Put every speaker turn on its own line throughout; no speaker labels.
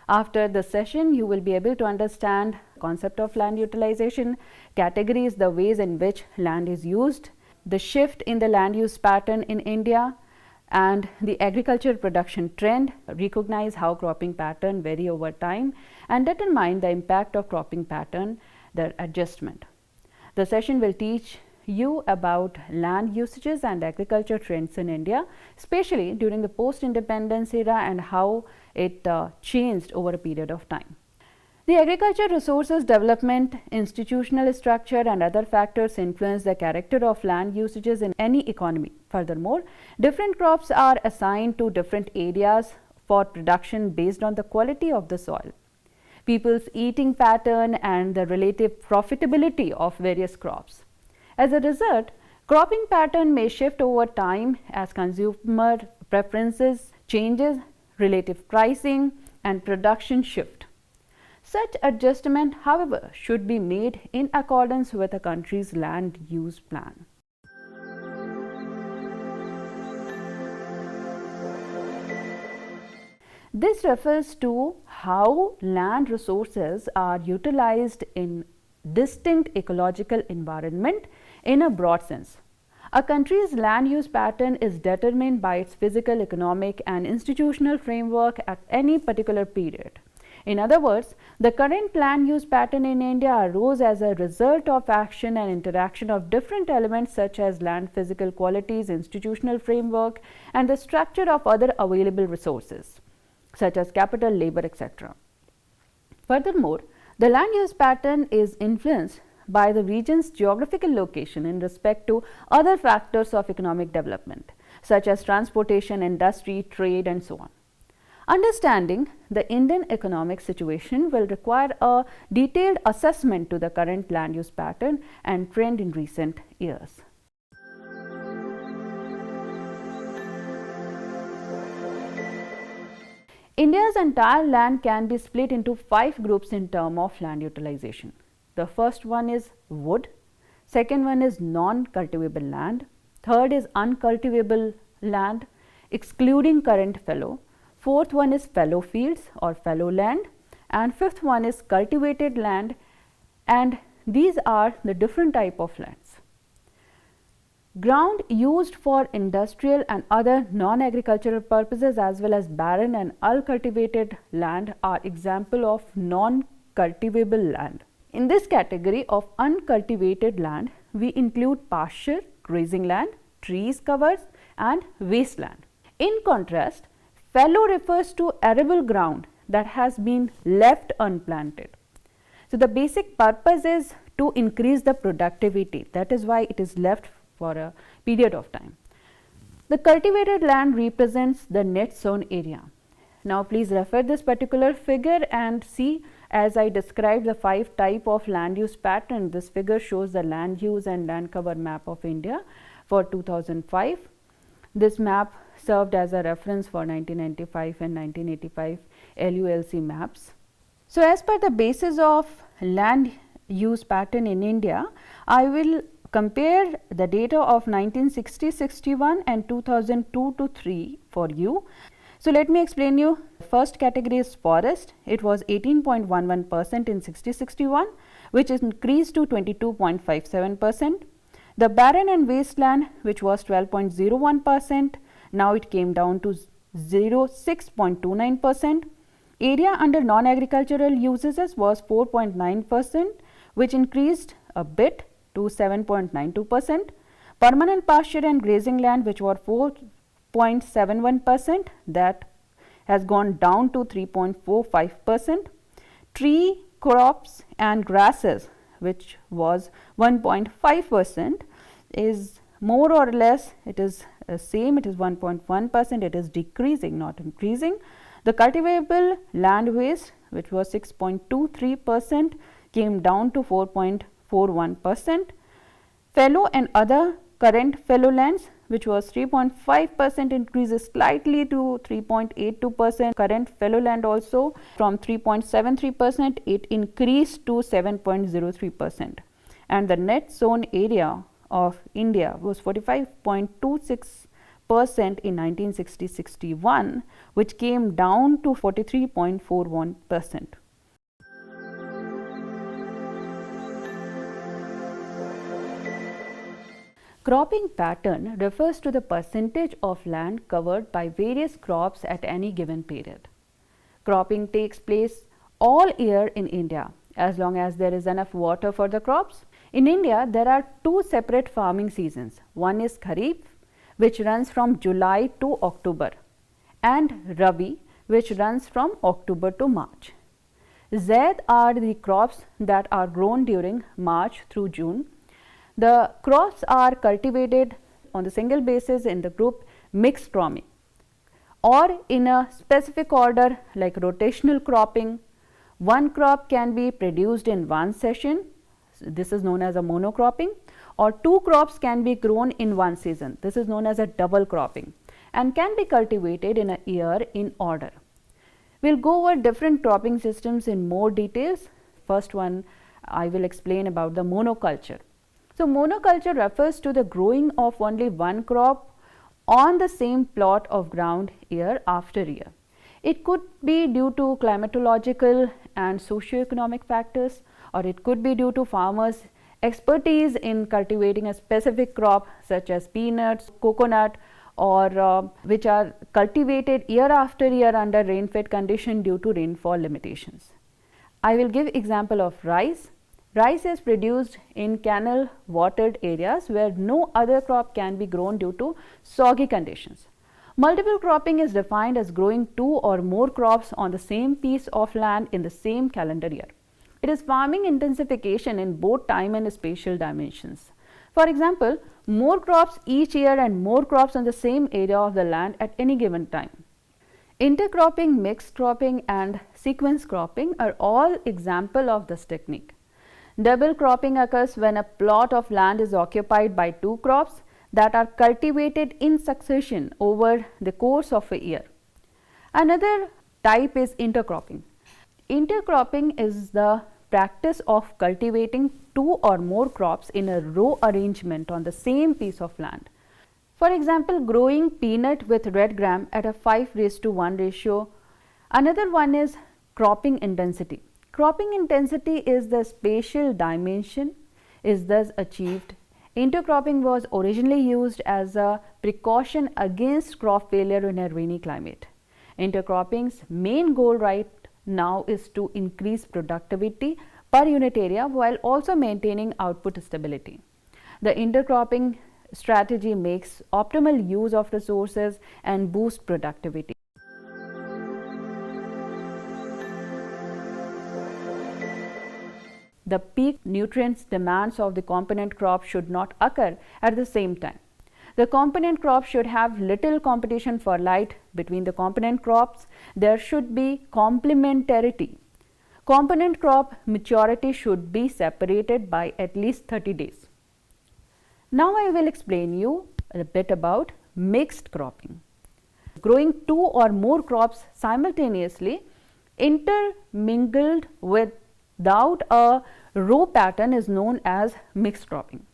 After the session, you will be able to understand concept of land utilization, categories, the ways in which land is used, the shift in the land use pattern in India, and the agriculture production trend, recognize how cropping pattern vary over time, and determine the impact of cropping pattern, their adjustment. The session will teach you about land usages and agriculture trends in India, especially during the post-independence era and how it changed over a period of time. The agriculture resources development, institutional structure and other factors influence the character of land usages in any economy. Furthermore, different crops are assigned to different areas for production based on the quality of the soil, people's eating pattern and the relative profitability of various crops. As a result, cropping pattern may shift over time as consumer preferences changes, relative pricing and production shift. Such adjustment, however, should be made in accordance with a country's land use plan. This refers to how land resources are utilized in distinct ecological environment in a broad sense. A country's land use pattern is determined by its physical, economic and institutional framework at any particular period. In other words, the current land use pattern in India arose as a result of action and interaction of different elements such as land physical qualities, institutional framework and the structure of other available resources such as capital, labor, etc. Furthermore, the land use pattern is influenced by the region's geographical location in respect to other factors of economic development such as transportation, industry, trade and so on. Understanding the Indian economic situation will require a detailed assessment to the current land use pattern and trend in recent years. India's entire land can be split into 5 groups in terms of land utilization. The first one is wood, second one is non-cultivable land, third is uncultivable land excluding current fallow, fourth one is fallow fields or fallow land, and fifth one is cultivated land, and these are the different type of lands. Ground used for industrial and other non-agricultural purposes as well as barren and uncultivated land are example of non-cultivable land. In this category of uncultivated land, we include pasture, grazing land, trees covers and wasteland. In contrast, fallow refers to arable ground that has been left unplanted. So, the basic purpose is to increase the productivity, that is why it is left for a period of time. The cultivated land represents the net sown area. Now, please refer this particular figure and see as I described the 5 type of land use pattern. This figure shows the land use and land cover map of India for 2005. This map served as a reference for 1995 and 1985 LULC maps. So, as per the basis of land use pattern in India, I will compare the data of 1960-61 and 2002-3 for you. So, let me explain you. First category is forest. It was 18.11% in 60-61, which increased to 22.57%. The barren and wasteland, which was 12.01%, now it came down to 6.29%. Area under non-agricultural uses was 4.9%, which increased a bit to 7.92%. Permanent pasture and grazing land, which were 4.71%, that has gone down to 3.45%. Tree crops and grasses, which was 1.5%, is more or less it is same, it is 1.1%, it is decreasing, not increasing. The cultivable land waste, which was 6.23%, came down to 4.41%. Fallow and other current fallow lands, which was 3.5%, increases slightly to 3.82%. Current fallow land also from 3.73%, it increased to 7.03%. And the net sown area of India was 45.26 in 1960-61, which came down to 43.41%. Cropping pattern refers to the percentage of land covered by various crops at any given period. Cropping takes place all year in India as long as there is enough water for the crops. In India, there are two separate farming seasons. One is Kharif, which runs from July to October, and Rabi, which runs from October to March. Zaid are the crops that are grown during March through June. The crops are cultivated on the single basis in the group mixed cropping, or in a specific order like rotational cropping. One crop can be produced in one session, this is known as a monocropping, or two crops can be grown in one season, this is known as a double cropping, and can be cultivated in a year in order. We will go over different cropping systems in more details. First one, I will explain about the monoculture. So, monoculture refers to the growing of only one crop on the same plot of ground year after year. It could be due to climatological and socio-economic factors, or it could be due to farmers' expertise in cultivating a specific crop such as peanuts, coconut, or which are cultivated year after year under rain-fed condition due to rainfall limitations. I will give example of rice. Rice is produced in canal watered areas where no other crop can be grown due to soggy conditions. Multiple cropping is defined as growing two or more crops on the same piece of land in the same calendar year. It is farming intensification in both time and spatial dimensions. For example, more crops each year and more crops on the same area of the land at any given time. Intercropping, mixed cropping and sequence cropping are all examples of this technique. Double cropping occurs when a plot of land is occupied by two crops that are cultivated in succession over the course of a year. Another type is intercropping. Intercropping is the practice of cultivating two or more crops in a row arrangement on the same piece of land. For example, growing peanut with red gram at a 5:1 ratio. Another one is cropping intensity. Cropping intensity is the spatial dimension is thus achieved. Intercropping was originally used as a precaution against crop failure in a rainy climate. Intercropping's main goal right now is to increase productivity per unit area while also maintaining output stability. The intercropping strategy makes optimal use of resources and boosts productivity. The peak nutrients demands of the component crop should not occur at the same time. The component crop should have little competition for light between the component crops. There should be complementarity. Component crop maturity should be separated by at least 30 days. Now I will explain you a bit about mixed cropping. Growing two or more crops simultaneously intermingled without a row pattern is known as mixed cropping.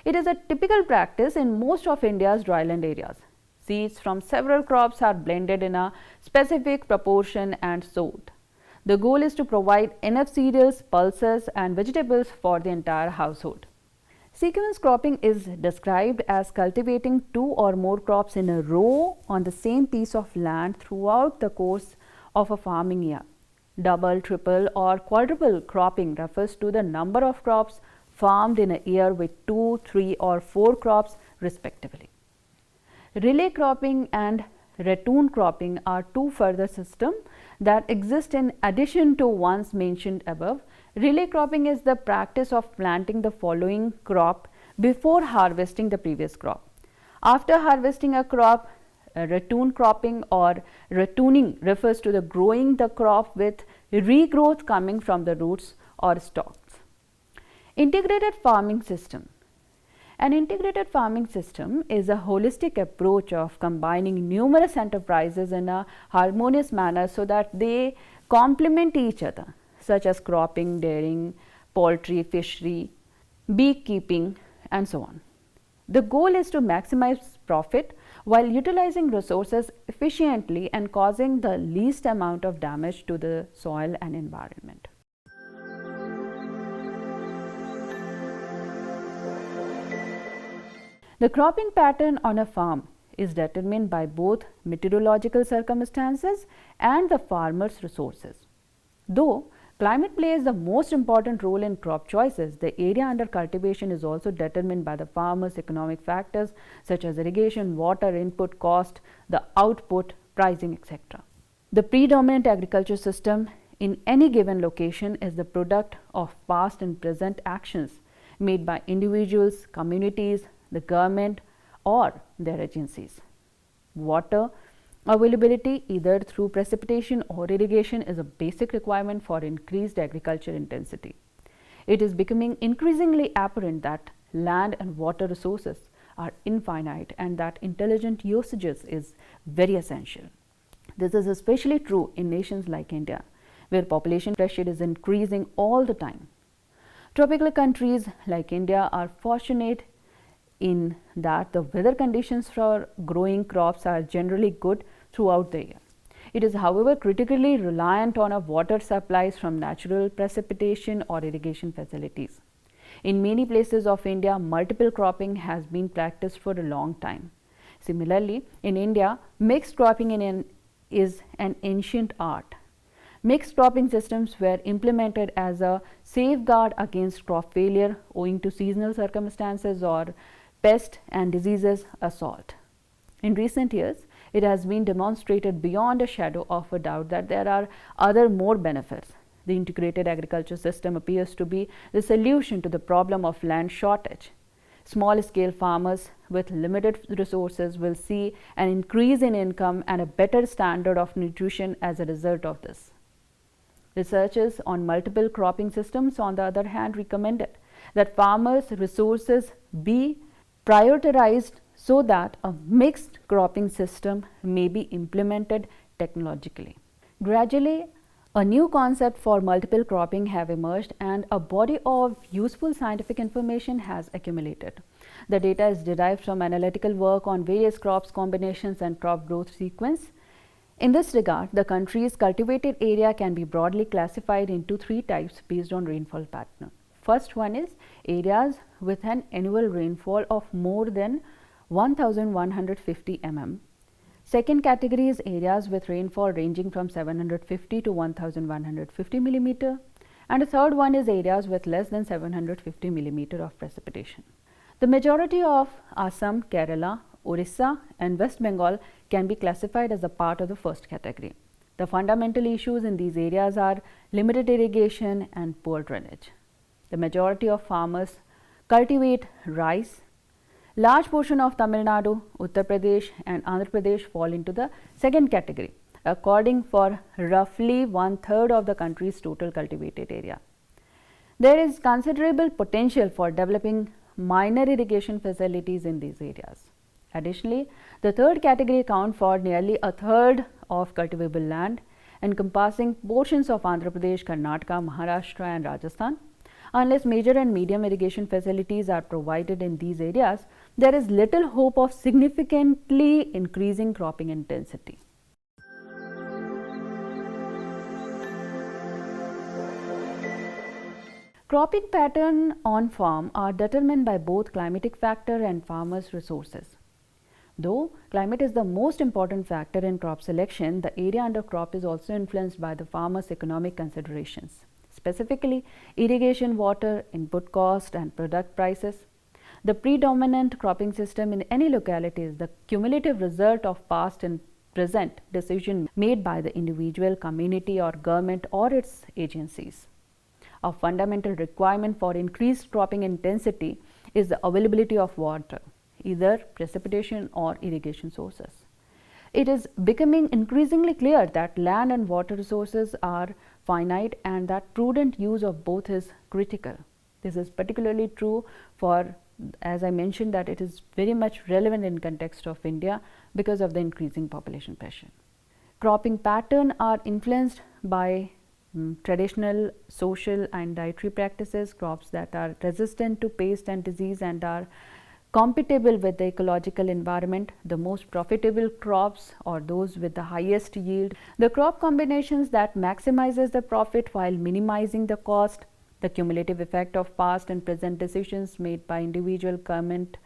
It is a typical practice in most of India's dryland areas. Seeds from several crops are blended in a specific proportion and sowed. The goal is to provide enough cereals, pulses and vegetables for the entire household. Sequence cropping is described as cultivating two or more crops in a row on the same piece of land throughout the course of a farming year. Double, triple or quadruple cropping refers to the number of crops farmed in a year with 2, 3 or 4 crops respectively. Relay cropping and ratoon cropping are two further systems that exist in addition to ones mentioned above. Relay cropping is the practice of planting the following crop before harvesting the previous crop. After harvesting a crop, ratoon cropping or ratooning refers to the growing the crop with regrowth coming from the roots or stalks. Integrated farming system. An integrated farming system is a holistic approach of combining numerous enterprises in a harmonious manner so that they complement each other, such as cropping, dairying, poultry, fishery, beekeeping and so on. The goal is to maximize profit while utilizing resources efficiently and causing the least amount of damage to the soil and environment. The cropping pattern on a farm is determined by both meteorological circumstances and the farmer's resources. Though climate plays the most important role in crop choices, the area under cultivation is also determined by the farmer's economic factors such as irrigation, water, input cost, the output, pricing, etc. The predominant agriculture system in any given location is the product of past and present actions made by individuals, communities, the government or their agencies. Water availability either through precipitation or irrigation is a basic requirement for increased agriculture intensity. It is becoming increasingly apparent that land and water resources are infinite and that intelligent usages is very essential. This is especially true in nations like India, where population pressure is increasing all the time. Tropical countries like India are fortunate in that the weather conditions for growing crops are generally good throughout the year. It is, however, critically reliant on a water supplies from natural precipitation or irrigation facilities. In many places of India, multiple cropping has been practiced for a long time. Similarly, in India, mixed cropping is an ancient art. Mixed cropping systems were implemented as a safeguard against crop failure owing to seasonal circumstances or pest and diseases assault. In recent years, it has been demonstrated beyond a shadow of a doubt that there are other more benefits. The integrated agriculture system appears to be the solution to the problem of land shortage. Small-scale farmers with limited resources will see an increase in income and a better standard of nutrition as a result of this. Researchers on multiple cropping systems, on the other hand, recommended that farmers' resources be prioritized so that a mixed cropping system may be implemented technologically. Gradually, a new concept for multiple cropping have emerged and a body of useful scientific information has accumulated. The data is derived from analytical work on various crops combinations and crop growth sequence. In this regard, the country's cultivated area can be broadly classified into three types based on rainfall pattern. First one is areas with an annual rainfall of more than 1150 mm. Second category is areas with rainfall ranging from 750 to 1150 mm. And the third one is areas with less than 750 mm of precipitation. The majority of Assam, Kerala, Orissa and West Bengal can be classified as a part of the first category. The fundamental issues in these areas are limited irrigation and poor drainage. The majority of farmers cultivate rice. Large portion of Tamil Nadu, Uttar Pradesh and Andhra Pradesh fall into the second category, according for roughly 1/3 of the country's total cultivated area. There is considerable potential for developing minor irrigation facilities in these areas. Additionally, the third category account for nearly 1/3 of cultivable land, encompassing portions of Andhra Pradesh, Karnataka, Maharashtra and Rajasthan. Unless major and medium irrigation facilities are provided in these areas, there is little hope of significantly increasing cropping intensity. Cropping pattern on farm are determined by both climatic factor and farmers' resources. Though climate is the most important factor in crop selection, the area under crop is also influenced by the farmer's economic considerations, specifically irrigation, water, input cost and product prices. The predominant cropping system in any locality is the cumulative result of past and present decisions made by the individual, community or government or its agencies. A fundamental requirement for increased cropping intensity is the availability of water, either precipitation or irrigation sources. It is becoming increasingly clear that land and water resources are finite and that prudent use of both is critical. This is particularly true for, as I mentioned, that it is very much relevant in context of India because of the increasing population pressure. Cropping pattern are influenced by traditional, social and dietary practices, crops that are resistant to pest and disease and are compatible with the ecological environment, the most profitable crops or those with the highest yield, the crop combinations that maximizes the profit while minimizing the cost, the cumulative effect of past and present decisions made by individual government.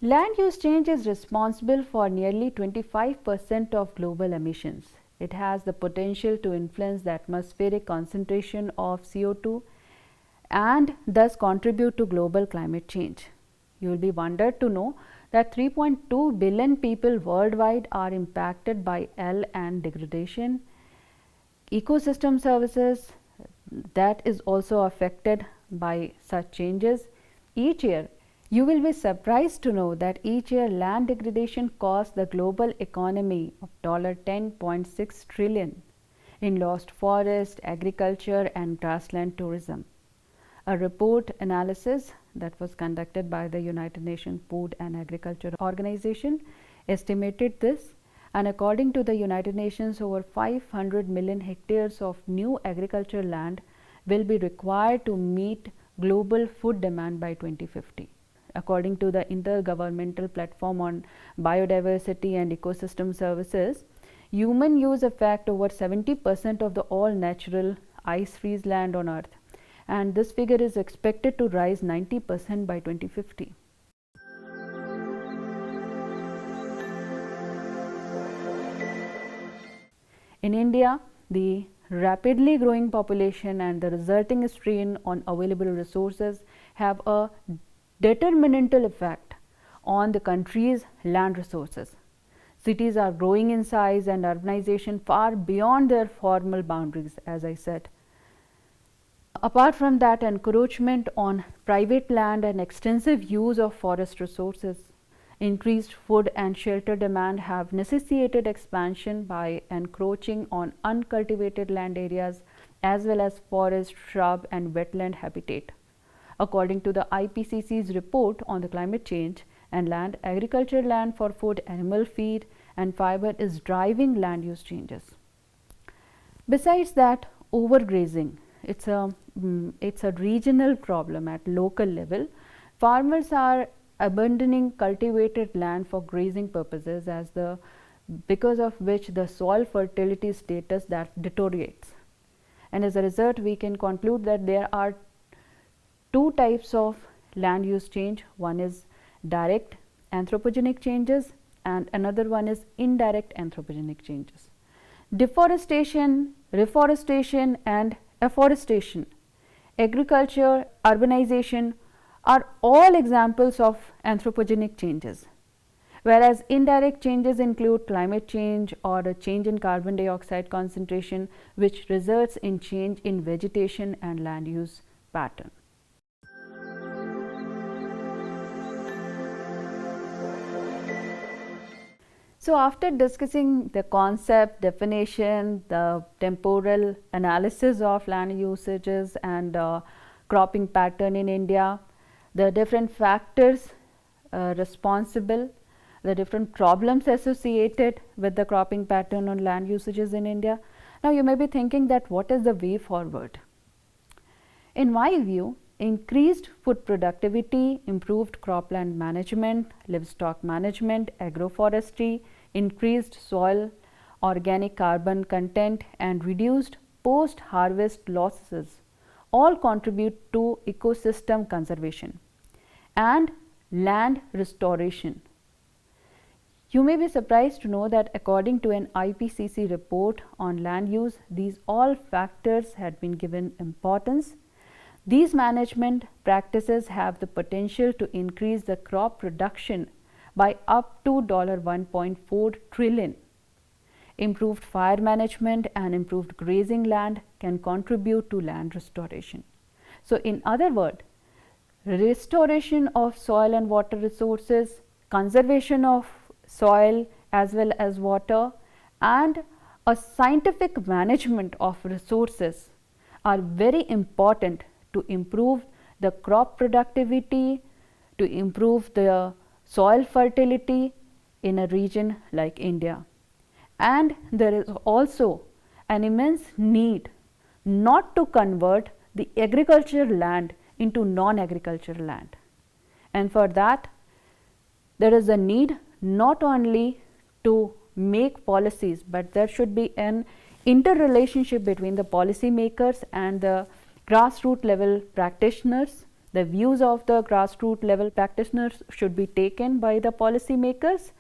Land use change is responsible for nearly 25% of global emissions. It has the potential to influence the atmospheric concentration of CO2 and thus contribute to global climate change. You will be wondered to know that 3.2 billion people worldwide are impacted by land degradation. Ecosystem services that is also affected by such changes. Each year, you will be surprised to know that each year land degradation costs the global economy of $10.6 trillion in lost forest, agriculture and grassland tourism. A report analysis that was conducted by the United Nations Food and Agriculture Organization estimated this, and according to the United Nations, over 500 million hectares of new agricultural land will be required to meet global food demand by 2050. According to the Intergovernmental Platform on Biodiversity and Ecosystem Services, human use affect over 70% of the all natural ice-free land on Earth, and this figure is expected to rise 90% by 2050. In India, the rapidly growing population and the resulting strain on available resources have a determinantal effect on the country's land resources. Cities are growing in size and urbanization far beyond their formal boundaries, as I said. Apart from that, encroachment on private land and extensive use of forest resources, increased food and shelter demand have necessitated expansion by encroaching on uncultivated land areas as well as forest, shrub and wetland habitat. According to the IPCC's report on the climate change and land, agricultural land for food, animal feed and fiber is driving land use changes. Besides that, overgrazing, it's a regional problem at local level. Farmers are abandoning cultivated land for grazing purposes because of which the soil fertility status that deteriorates. And as a result, we can conclude that there are two types of land use change. One is direct anthropogenic changes and another one is indirect anthropogenic changes. Deforestation, reforestation and afforestation, agriculture, urbanization are all examples of anthropogenic changes, whereas indirect changes include climate change or a change in carbon dioxide concentration, which results in change in vegetation and land use pattern. So, after discussing the concept, definition, the temporal analysis of land usages and cropping pattern in India, the different factors responsible, the different problems associated with the cropping pattern on land usages in India. Now, you may be thinking that what is the way forward? In my view, increased food productivity, improved cropland management, livestock management, agroforestry, increased soil organic carbon content and reduced post-harvest losses all contribute to ecosystem conservation and land restoration. You may be surprised to know that according to an IPCC report on land use, these all factors had been given importance. These management practices have the potential to increase the crop production by up to $1.4 trillion. Improved fire management and improved grazing land can contribute to land restoration. So, in other words, restoration of soil and water resources, conservation of soil as well as water, and a scientific management of resources are very important to improve the crop productivity, to improve the soil fertility in a region like India. And there is also an immense need not to convert the agricultural land into non-agricultural land. And for that, there is a need not only to make policies, but there should be an interrelationship between the policy makers and the grassroots level practitioners. The views of the grassroots level practitioners should be taken by the policy makers,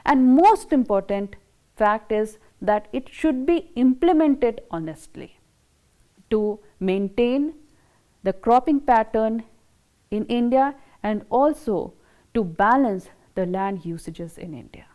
and most important fact is that it should be implemented honestly to maintain the cropping pattern in India and also to balance the land usages in India.